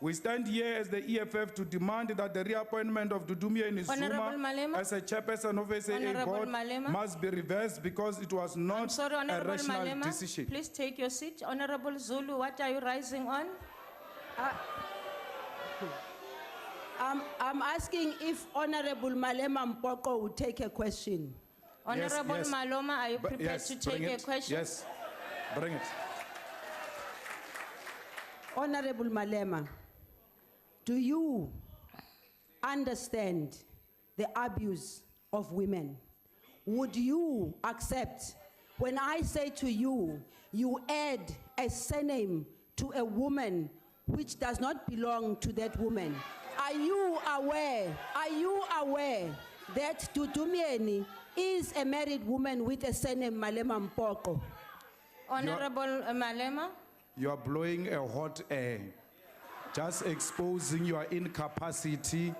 We stand here as the EFF to demand that the reappointment of Dudumia Honorable Zuma Malema. as a chairperson of SAA Honorable board Malema. must be reversed because it was I'm not sorry, a Honorable rational Malema. decision. Please take your seat. Honorable Zulu, what are you rising on? I'm asking if Honorable Malema Mpoko would take a question. Honorable yes. Maloma, are you But prepared yes, to take bring a it. question? Yes, bring it. Honorable Malema, do you understand the abuse of women? Would you accept when I say to you, you add a surname to a woman which does not belong to that woman? Are you aware that Dudumieni is a married woman with a surname Malema Mpoko? Honorable Malema. You are blowing a hot air, just exposing your incapacity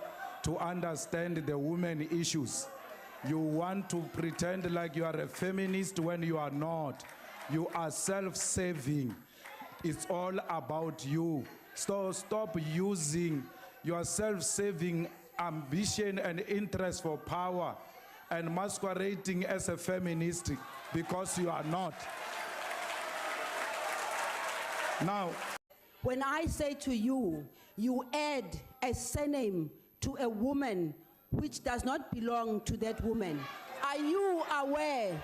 to understand the women issues. You want to pretend like you are a feminist when you are not. You are self-serving. It's all about you. So stop using your self-serving ambition and interest for power and masquerading as a feminist because you are not. Now, when I say to you, you add a surname to a woman which does not belong to that woman, are you aware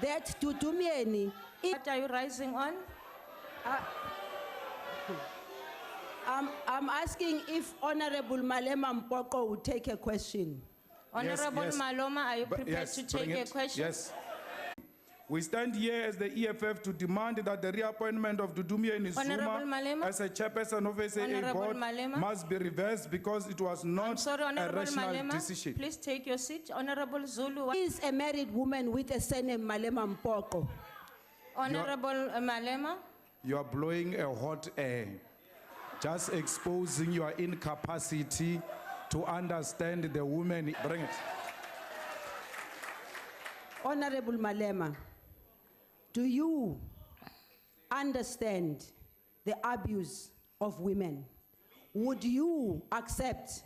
that Dudumieni is... What are you rising on? I'm asking if Honorable Malema Mpoko would take a question. Honorable yes. Maloma, are you prepared Yes, to take bring a it. question? Yes. We stand here as the EFF to demand that the reappointment of Dudumia Honorable Zuma Malema. as a chairperson of SAA Honorable board Malema. must be reversed because it was I'm not sorry, a Honorable rational Malema. decision. Please take your seat. Honorable Zulu. Is a married woman with a surname Malema Mpoko? Honorable Malema. You are blowing a hot air, just exposing your incapacity to understand the women. Bring it. Honorable Malema, do you understand the abuse of women? Would you accept